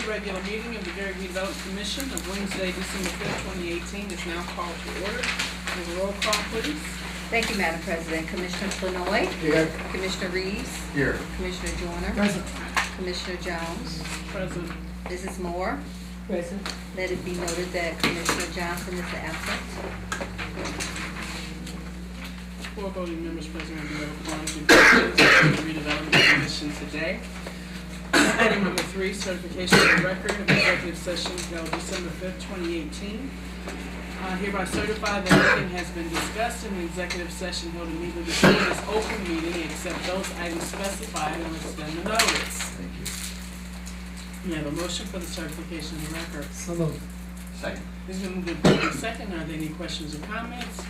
The regular meeting of the Gary Redevelopment Commission of Wednesday, December 5th, 2018 is now called to order. There's a roll call, please. Thank you, Madam President. Commissioner Flanoy. Here. Commissioner Reeves. Here. Commissioner Joyner. Present. Commissioner Jones. Present. Mrs. Moore. Present. Let it be noted that Commissioner Johnson is absent. 4 voting members present and the quorum to the Redevelopment Commission today. Item number 3, certification of the record of executive session held December 5th, 2018. Hereby certify that nothing has been discussed in the executive session held immediately before this open meeting except those items specified and listed in the notice. Thank you. We have a motion for the certification of the record. So moved. Second. This is moved in second. Are there any questions or comments?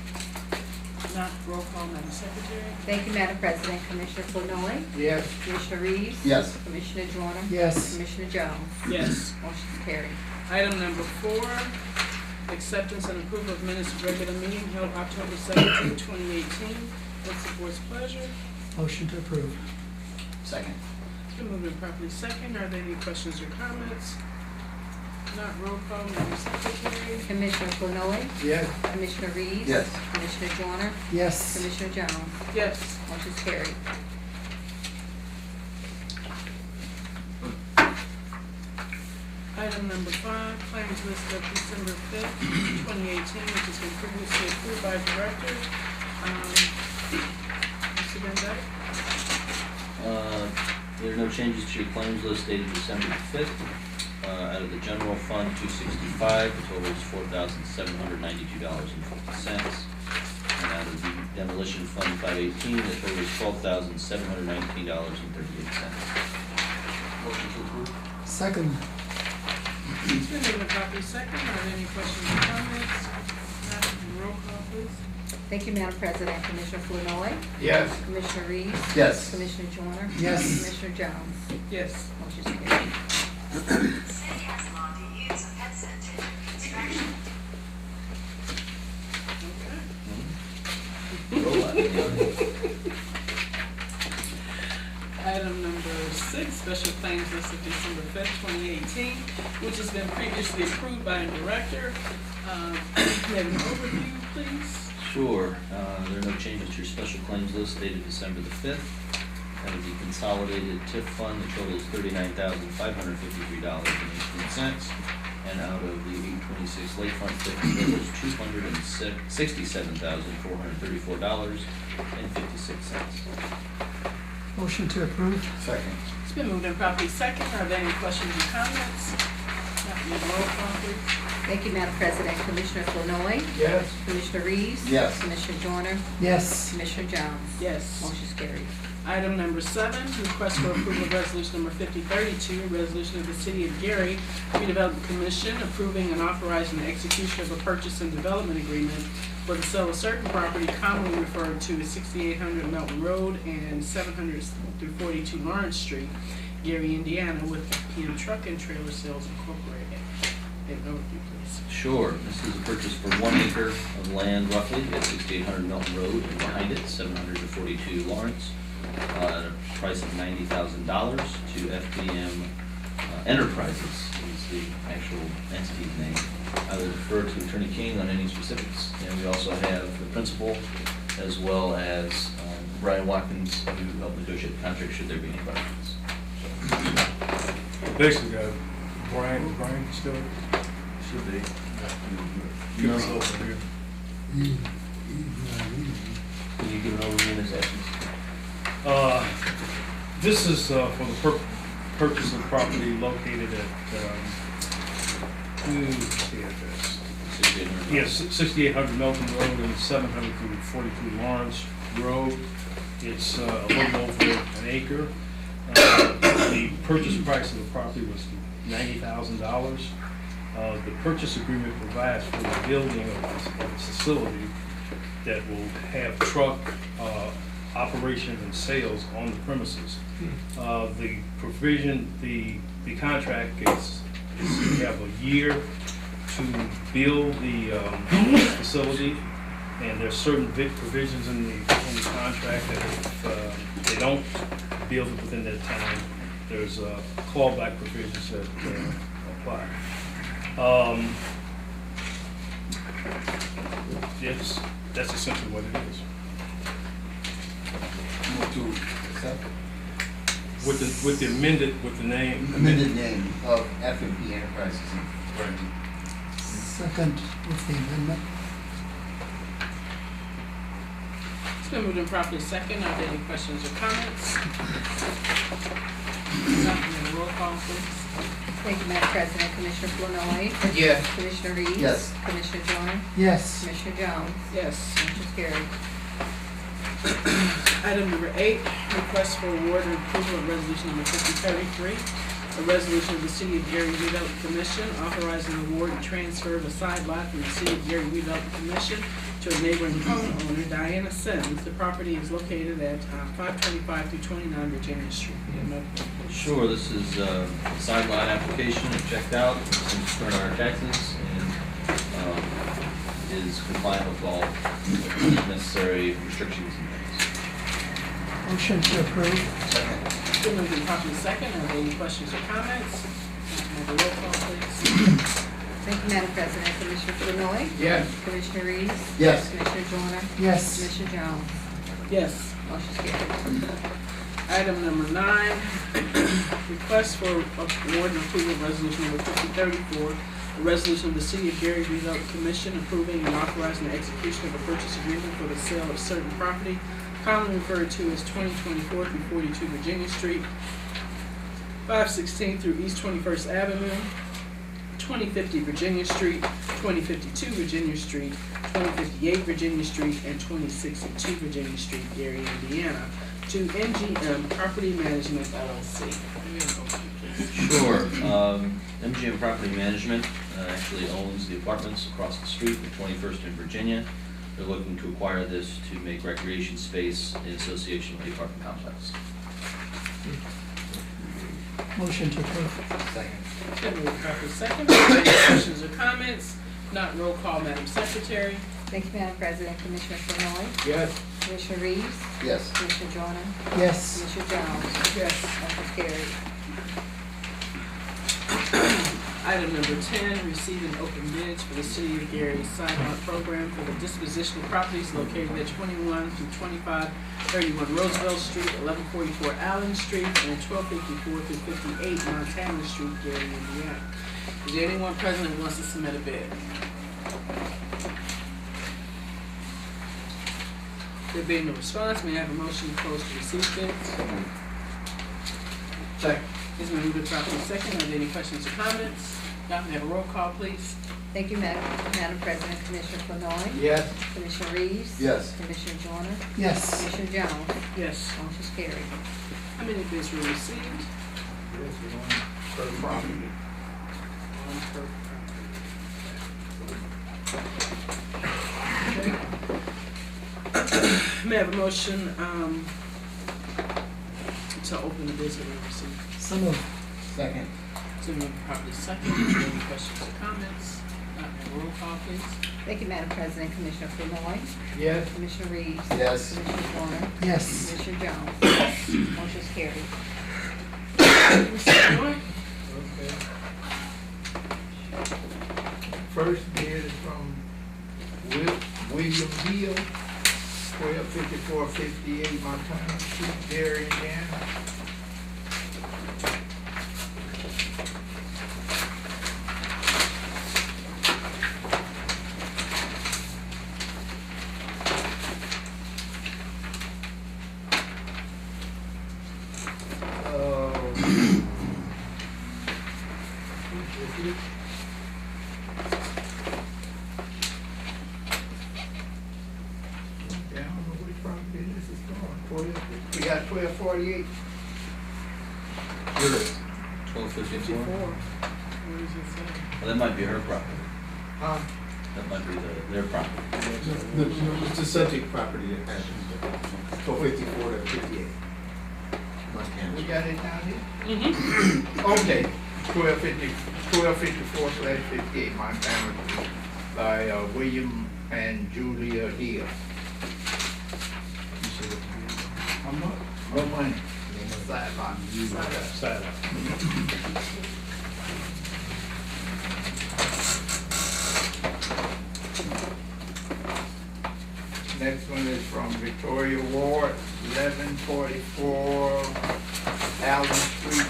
Not, roll call, Madam Secretary. Thank you, Madam President. Commissioner Flanoy. Yes. Commissioner Reeves. Yes. Commissioner Joyner. Yes. Commissioner Jones. Yes. Motion's carried. Item number 4, acceptance and approval of minutes of regular meeting held October 17, 2018. What's the board's pleasure? Motion to approve. Second. It's been moved and properly second. Are there any questions or comments? Not, roll call, Madam Secretary. Commissioner Flanoy. Yes. Commissioner Reeves. Yes. Commissioner Joyner. Yes. Commissioner Jones. Yes. Motion's carried. Item number 5, claims list of December 5th, 2018, which has been previously approved by Director. Mr. Van There are no changes to your claims list dated December 5th. Out of the general fund, 265, the total is $4,792.50. And out of the demolition fund, 518, the total is $12,719.38. Motion to approve. Second. It's been moved and properly second. Are there any questions or comments? Not, roll call, please. Thank you, Madam President. Commissioner Flanoy. Yes. Commissioner Reeves. Yes. Commissioner Joyner. Yes. Commissioner Jones. Yes. Motion's carried. Item number 6, special claims list of December 5th, 2018, which has been previously approved by a director. You have an overview, please? Sure. There are no changes to your special claims list dated December the 5th. Out of the consolidated TIF fund, the total is $39,553.18. And out of the 826 Lakefront TIF, the total is $267,434.56. Motion to approve. Second. It's been moved and properly second. Are there any questions or comments? Not, roll call, please. Thank you, Madam President. Commissioner Flanoy. Yes. Commissioner Reeves. Yes. Commissioner Joyner. Yes. Commissioner Jones. Yes. Motion's carried. Item number 7, request for approval of resolution number 5032, resolution of the City of Gary Redevelopment Commission approving and authorizing the execution of a purchase and development agreement for the sale of certain property commonly referred to as 6800 Melton Road and 700 through 42 Lawrence Street, Gary, Indiana, with PM Truck and Trailer Sales Incorporated. An overview, please. Sure. This is a purchase for 1 acre of land roughly at 6800 Melton Road and behind it, 700 to 42 Lawrence. At a price of $90,000 to FPM Enterprises is the actual entity's name. I will defer to Attorney King on any specifics, and we also have the principal as well as Brian Watkins who helped negotiate the contract should there be any questions. Basically, Brian still Should be. no. Can you give an overview in this essence? This is for the purchase of property located at, yes, 6800 Melton Road and 700 through 42 Lawrence Road. It's a little over an acre. The purchase price of the property was $90,000. The purchase agreement provides for the building of this facility that will have truck operations and sales on the premises. The provision, the contract is you have a year to build the facility, and there's certain provisions in the contract that if they don't build it within that time, there's clawback provisions that apply. Yes, that's essentially what it is. Move to accept. With the amended, with the name. Amended name of F&P Enterprises Inc. Second with the amendment. It's been moved and properly second. Are there any questions or comments? Not in roll call, please. Thank you, Madam President. Commissioner Flournoy. Yes. Commissioner Reeves. Yes. Commissioner Joyner. Yes. Commissioner Jones. Yes. Motion carried. Item number 8, request for award and approval of resolution number 5033, a resolution of the City of Gary Redevelopment Commission authorizing the award and transfer of a side lot from the City of Gary Redevelopment Commission to a neighboring homeowner, Diana Sims. The property is located at 525 through 29 Virginia Street. Sure, this is a side lot application, it checked out, since current our taxes, and is compliant with all necessary restrictions and things. Motion to approve. Second. It's been moved and properly second. Are there any questions or comments? Have a roll call, please. Thank you, Madam President. Commissioner Flournoy. Yes. Commissioner Reeves. Yes. Commissioner Joyner. Yes. Commissioner Jones. Yes. Motion carried. Item number 9, request for award and approval of resolution number 5034, a resolution of the City of Gary Redevelopment Commission approving and authorizing the execution of a purchase agreement for the sale of certain property commonly referred to as 2024 through 42 Virginia Street, 516 through East 21st Avenue, 2050 Virginia Street, 2052 Virginia Street, 2058 Virginia Street, and 2062 Virginia Street, Gary, Indiana, to MGM Property Management LLC. Sure, MGM Property Management actually owns the apartments across the street at 21st and Virginia. They're looking to acquire this to make recreation space in association with the apartment complex. Motion to approve. Second. Been moved properly second. Are there any questions or comments? Not roll call, Madam Secretary. Thank you, Madam President. Commissioner Flournoy. Yes. Commissioner Reeves. Yes. Commissioner Joyner. Yes. Commissioner Jones. Yes. Motion carried. Item number 10, receiving open bids for the City of Gary sidewalk program for the disposition of properties located at 21 through 2531 Roosevelt Street, 1144 Allen Street, and 1254 through 58 Montana Street, Gary, Indiana. Is there anyone present who wants to submit a bid? There being no response, may I have a motion to close to receive bids? Second. It's been moved and properly second. Are there any questions or comments? Not, may I have a roll call, please? Thank you, Madam President. Commissioner Flournoy. Yes. Commissioner Reeves. Yes. Commissioner Joyner. Yes. Commissioner Jones. Yes. Motion carried. How many bids were received? Per property. One per property. Okay. May I have a motion, to open the bids that we received? So moved. Second. So we properly second. Are there any questions or comments? Not, may I have a roll call, please? Thank you, Madam President. Commissioner Flournoy. Yes. Commissioner Reeves. Yes. Commissioner Joyner. Yes. Commissioner Jones. Motion carried. Mr. Roy? Okay. First bid is from William Hill, 125458 Montana Street, Gary, Indiana. I don't know which property this is going. We got 1248. Here it is. 1254? 54. Where does it say? Well, that might be her property. Huh? That might be their property. It's the subject property that passes, 1254 to 58. Montana. We got it down here? Mm-hmm. Okay, 1254/58 Montana by William and Julia Hill. How much? What money? Name of side lot? Side lot. Next one is from Victoria Ward, 1144 Allen Street.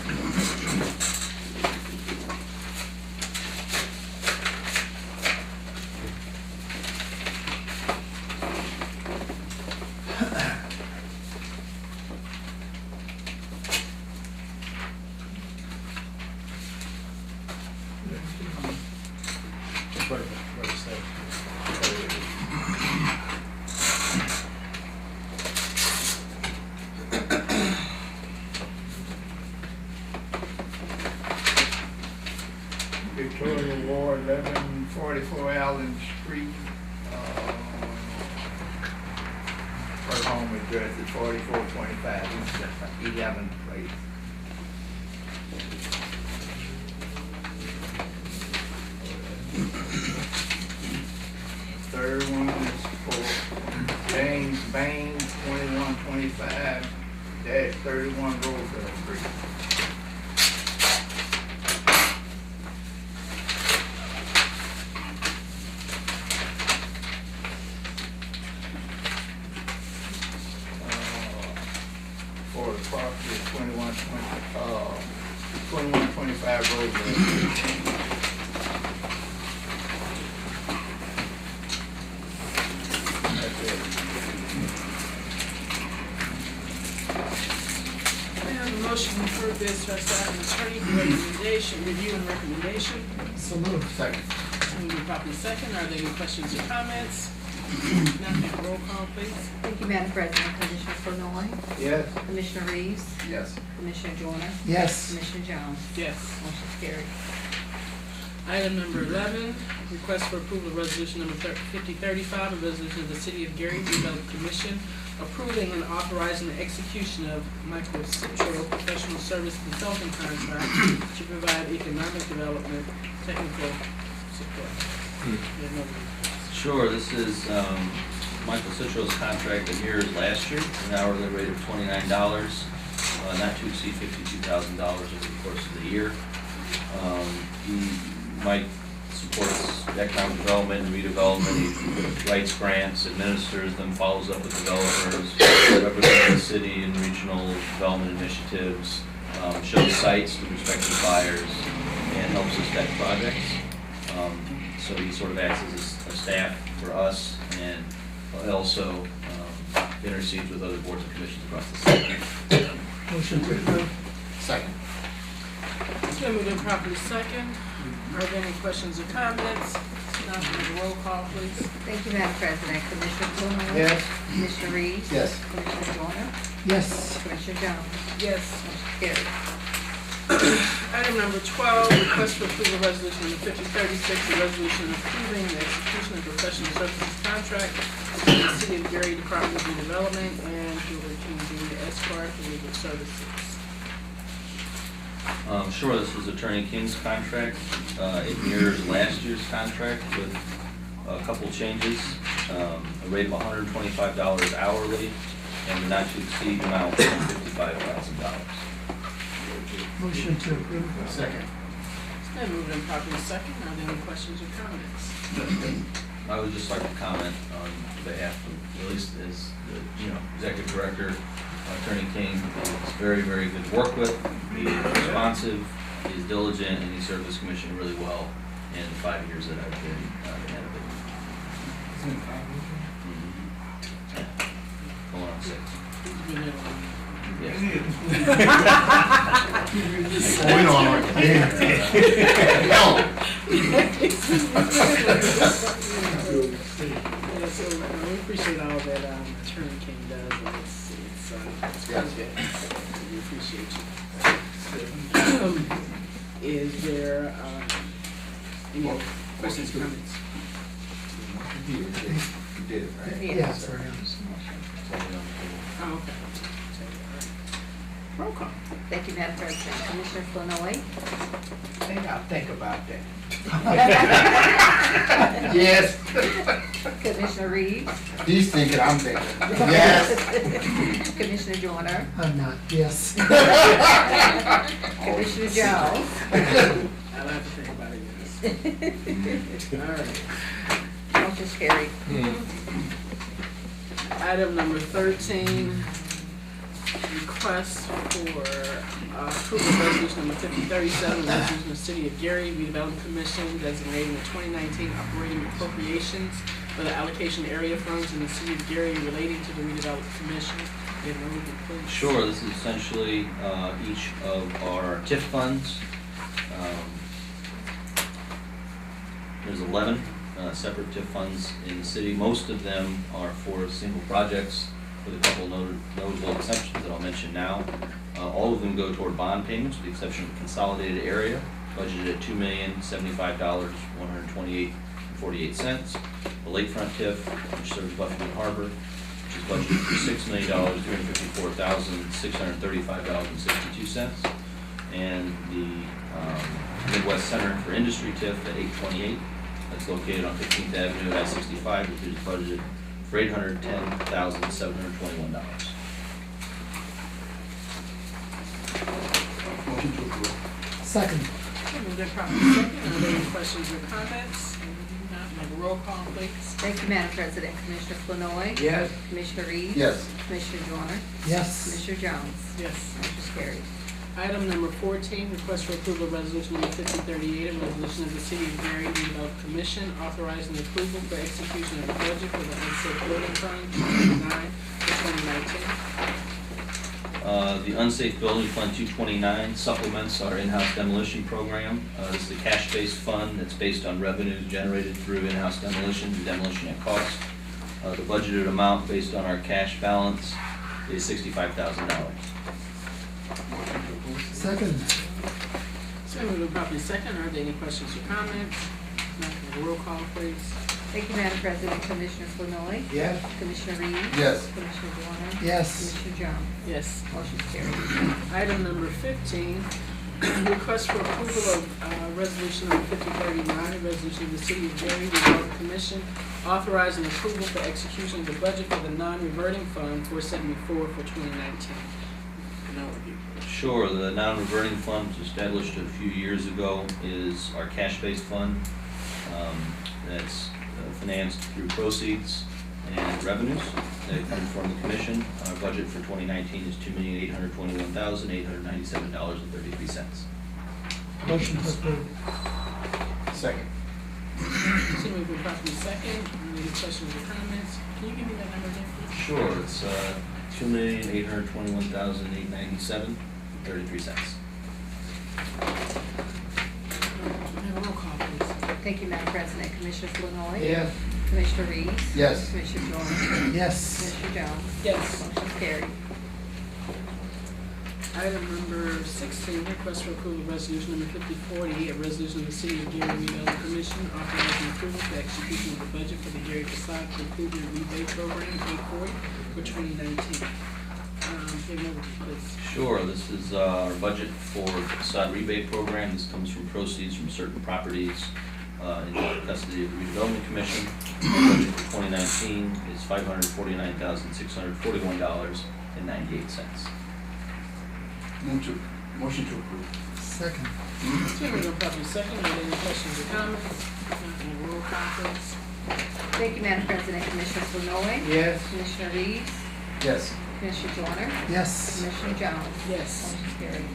Right side. Victoria Ward, 1144 Allen Street. Her home address is 4425 East 11th Place. Third one is for James Bain, 2125-31 Roosevelt Street. For the property of 2125 Roosevelt Street. That's it. May I have a motion to approve this to our staff and attorney for recommendation, review and recommendation? So moved. Second. Moving properly second, are there any questions or comments? Nothing, roll call please. Thank you, Madam President. Commissioner Flournoy, Yes. Commissioner Reeves, Yes. Commissioner Joyner, Yes. Commissioner Jones. Yes. Motion carried. Item number 11, request for approval of resolution number 5035, a resolution of the City of Gary Redevelopment Commission approving and authorizing the execution of Michael Citro professional service consulting contract to provide economic development technical support. Yeah, no, Sure, this is Michael Citro's contract that mirrors last year, an hourly rate of $29, not to exceed $52,000 over the course of the year. He might supports economic development and redevelopment. He writes grants, administers them, follows up with developers, represents the city in regional development initiatives, shows sites to prospective buyers, and helps us vet projects. So he sort of acts as a staff for us, and also intercedes with other boards and commissions across the state. Motion to approve. Second. it's been moved and properly second. Are there any questions or comments? Nothing, roll call please. Thank you, Madam President. Commissioner Flournoy. Yes. Commissioner Reeves. Yes. Commissioner Joyner, Yes. Commissioner Jones. Yes. Motion carried. Item number 12, request for approval of resolution number 5036, a resolution approving the execution of professional services contract between the City of Gary Department of Redevelopment and Hillary King Jr. Esquire for legal services. Sure, this is Attorney King's contract. It mirrors last year's contract with a couple changes. A rate of $125 hourly and a not to exceed amount of $55,000. Motion to approve. Second. It's been moved and properly second. Are there any questions or comments? I would just like to comment on behalf of, at least as the, executive director, Attorney King is very, very good to work with. He's responsive, he's diligent, and he served this commission really well in the 5 years that I've been the head of it. Going on 6. He's been there long. Yes. We know I'm right. Yeah, so we appreciate all that Attorney King does, and it's good. We appreciate you. Is there any questions or comments? You did it, right? Yes, sir. Oh, okay. Roll call. Thank you, Madam President. Commissioner Flournoy, I think I'll think about that. Yes. Commissioner Reeves? He's thinking I'm thinking. Yes. Commissioner Joyner? I'm not, yes. Commissioner Jones? I'll have to think about it, yes. All right. Motion's carried. Item number 13, request for approval of resolution number 5037, resolution of the City of Gary Redevelopment Commission designating the 2019 operating appropriations for the allocation area funds in the City of Gary relating to the Redevelopment Commission. Get an overview, please. Sure, this is essentially each of our TIF funds. There's 11 separate TIF funds in the city. Most of them are for single projects, with a couple notable exceptions that I'll mention now. All of them go toward bond payments, with the exception of the consolidated area, budgeted at $2,075,128.48. The lakefront TIF, which serves Buffalo Harbor, which is budgeted for $6,354,635.62. And the Midwest Center for Industry TIF at 828. That's located on 15th Avenue at I-65, which is budgeted for $810,721. Motion to approve. Second. Moved and properly second. Are there any questions or comments? Not, have a roll call, please. Thank you, Madam President. Commissioner Flanoy? Yes. Commissioner Reeves? Yes. Commissioner Joyner? Yes. Commissioner Jones? Yes. Motion's carried. Item number 14, request for approval of resolution number 5038, a resolution of the City of Gary Redevelopment Commission authorizing approval for execution of the budget for the unsafe building fund 229 for 2019. The unsafe building fund 229 supplements our in-house demolition program. This is a cash-based fund that's based on revenues generated through in-house demolition and demolition at cost. The budgeted amount based on our cash balance is $65,000. Second. So moved and properly second. Are there any questions or comments? Not, have a roll call, please. Thank you, Madam President. Commissioner Flanoy? Yes. Commissioner Reeves? Yes. Commissioner Joyner? Yes. Commissioner Jones? Yes. Motion's carried. Item number 15, request for approval of resolution number 5039, a resolution of the City of Gary Redevelopment Commission authorizing approval for execution of the budget for the non-reverting fund 474 for 2019. An overview, please. Sure, the non-reverting fund was established a few years ago is our cash-based fund that's financed through proceeds and revenues that come from the commission. Our budget for 2019 is $2,821,897.33. Motion to approve. Second. So moved and properly second. Any questions or comments? Can you give me that number again, please? Sure, it's $2,821,897.33. Have a roll call, please. Thank you, Madam President. Commissioner Flanoy? Yes. Commissioner Reeves? Yes. Commissioner Joyner? Yes. Commissioner Jones? Yes. Motion's carried. Item number 16, request for approval of resolution number 5040, a resolution of the City of Gary Redevelopment Commission authorizing approval for execution of the budget for the Gary Facade Improvement Rebate Program 840 for 2019. Give me over, please. Sure, this is our budget for facade rebate program. This comes from proceeds from certain properties in the custody of the Redevelopment Commission. The budget for 2019 is $549,641.98. Motion to approve. Second. So we're going to probably second. Are there any questions or comments? Not in a roll call, please. Thank you, Madam President. Commissioner Flanoy? Yes. Commissioner Reeves? Yes. Commissioner Joyner? Yes. Commissioner Jones? Yes. Motion's carried.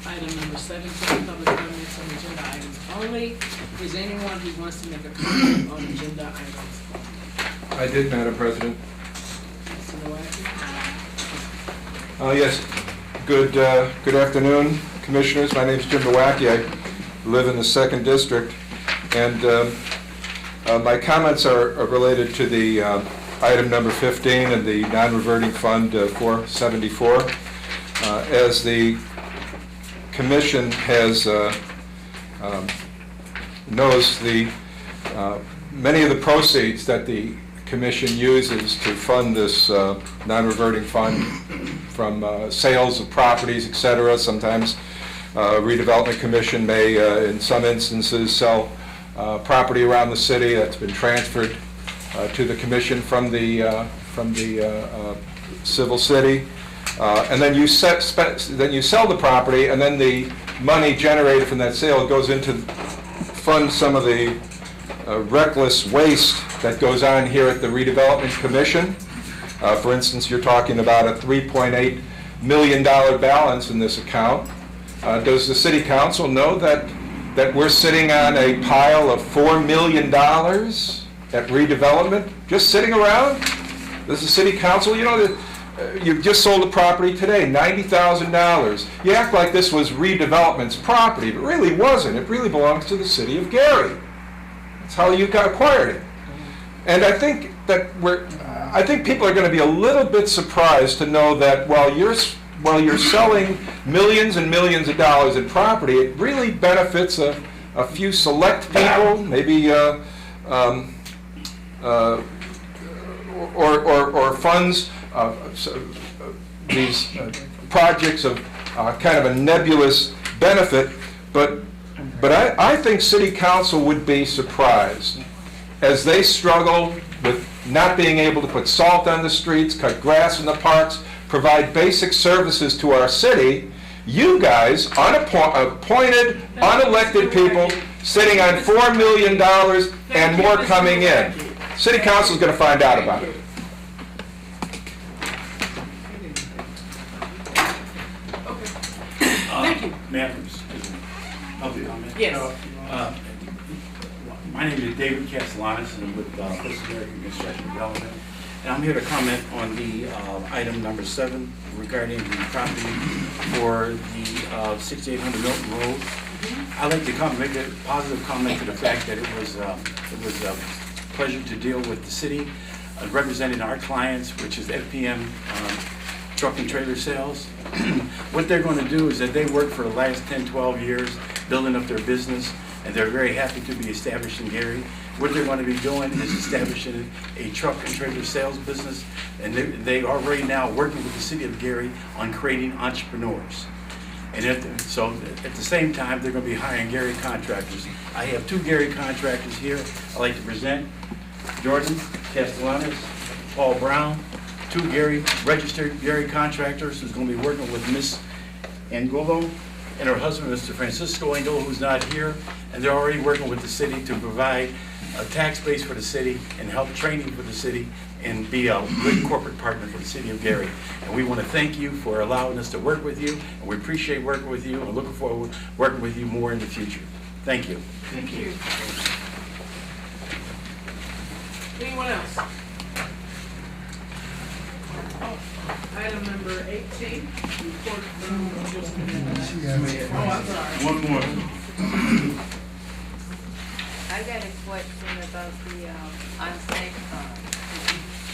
Item number 17, public comments on agenda items only. Is there anyone who wants to make a comment on agenda items? I did, Madam President. Mr. Nowacki? Yes, good afternoon, Commissioners. My name is Jim Nowacki. I live in the 2nd District, and my comments are related to the item number 15 and the non-reverting fund 474. As the Commission has knows, many of the proceeds that the Commission uses to fund this non-reverting fund sales of properties, et cetera. Sometimes Redevelopment Commission may, in some instances, sell property around the city that's been transferred to the commission from the civil city. And then you sell the property, and then the money generated from that sale goes into fund some of the reckless waste that goes on here at the Redevelopment Commission. For instance, you're talking about a $3.8 million balance in this account. Does the City Council know that we're sitting on a pile of $4 million at redevelopment, just sitting around? Does the City Council, you know, that you just sold a property today, $90,000. You act like this was redevelopment's property, but it really wasn't. It really belongs to the City of Gary. That's how you got acquired it. And I think people are going to be a little bit surprised to know that while you're selling millions and millions of dollars in property, it really benefits a few select people, maybe or funds these projects of kind of a nebulous benefit. But I think City Council would be surprised as they struggle with not being able to put salt on the streets, cut grass in the parks, provide basic services to our city. You guys, appointed, unelected people, sitting on $4 million and more coming in. City Council is going to find out about it. Thank you. Ma'am, public comment? Yes. My name is David Castellanos, and I'm with First American Construction Development. And I'm here to comment on the item number 7 regarding the property for the 6800 Milton Road. I'd like to make a positive comment to the fact that it was a pleasure to deal with the city, representing our clients, which is FPM Truck and Trailer Sales. What they're going to do is that they worked for the last 10, 12 years building up their business, and they're very happy to be established in Gary. What they're going to be doing is establishing a truck and trailer sales business, and they are right now working with the city of Gary on creating entrepreneurs. And so at the same time, they're going to be hiring Gary contractors. I have 2 Gary contractors here I'd like to present. Jordan Castellanos, Paul Brown, 2 registered Gary contractors who's going to be working with Miss Angulo and her husband, Mr. Francisco Angulo, who's not here. And they're already working with the city to provide a tax base for the city and help training for the city and be a good corporate partner for the city of Gary. And we want to thank you for allowing us to work with you, and we appreciate working with you and looking forward to working with you more in the future. Thank you. Thank you. Anyone else? Item number 18, report from Joseph. Yes. Oh, I'm sorry. One more. I got a question about the unsafe fund.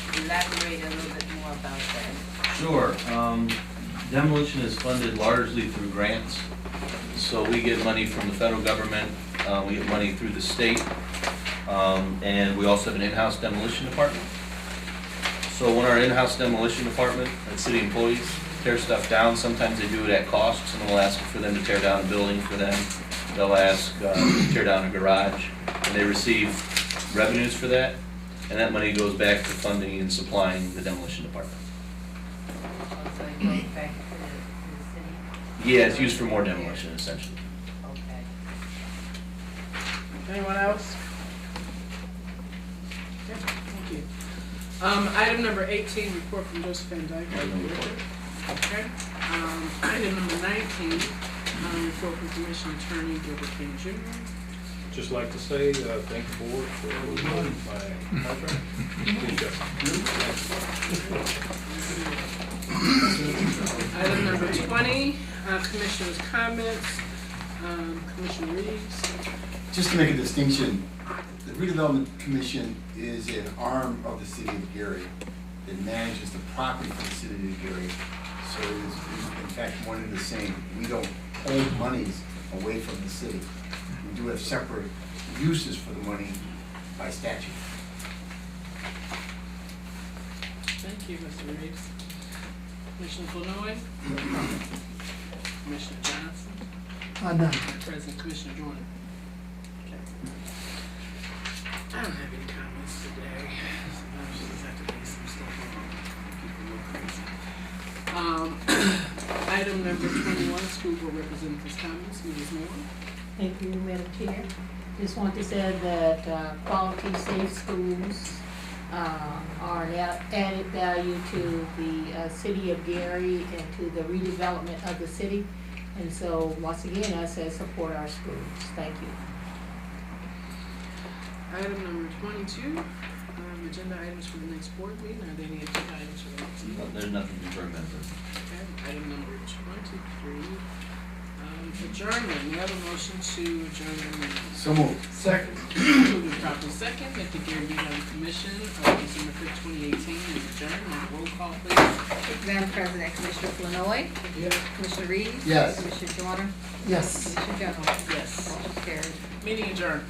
Could you elaborate a little bit more about that? Sure. Demolition is funded largely through grants. So we get money from the federal government, we get money through the state, and we also have an in-house demolition department. So when our in-house demolition department and city employees tear stuff down, sometimes they do it at cost. Someone will ask for them to tear down a building for them. They'll ask to tear down a garage, and they receive revenues for that, and that money goes back to funding and supplying the demolition department. So it goes back to the city? Yeah, it's used for more demolition, essentially. Okay. Anyone else? Okay, thank you. Item number 18, report from Joseph Van Dyke. Okay. Item number 19, report from Commission Attorney Gilbert King Jr. Just like to say, thank the board for my contract. Item number 20, Commissioner's comments. Commissioner Reeves. Just to make a distinction, the Redevelopment Commission is an arm of the city of Gary that manages the property for the city of Gary. So it is in fact one and the same. We don't hold monies away from the city. We do have separate uses for the money by statute. Thank you, Mr. Reeves. Commissioner Flanoy? Commissioner Johnson? None. President Commissioner Jordan? Okay. I don't have any comments today. Sometimes you just have to make some stuff wrong. Keep it a little crazy. Item number 21, school board representatives' comments. Mrs. Moore? Thank you, Madam Chair. Just want to say that quality, safe schools are an added value to the city of Gary and to the redevelopment of the city. And so, once again, I say support our schools. Thank you. Item number 22, agenda items for the next board meeting. Are there any agenda items for the next meeting? There's nothing to remember. Okay, item number 23, adjournment. We have a motion to adjourn the meeting. So moved. Second. Moving properly second, that the Gary Redevelopment Commission of December 5th, 2018 is adjourned. Roll call, please. Thank you, Madam President. Commissioner Flanoy? Yes. Commissioner Reed? Yes. Commissioner Joyner? Yes. Commissioner Jones? Yes. Motion carried. Meeting adjourned.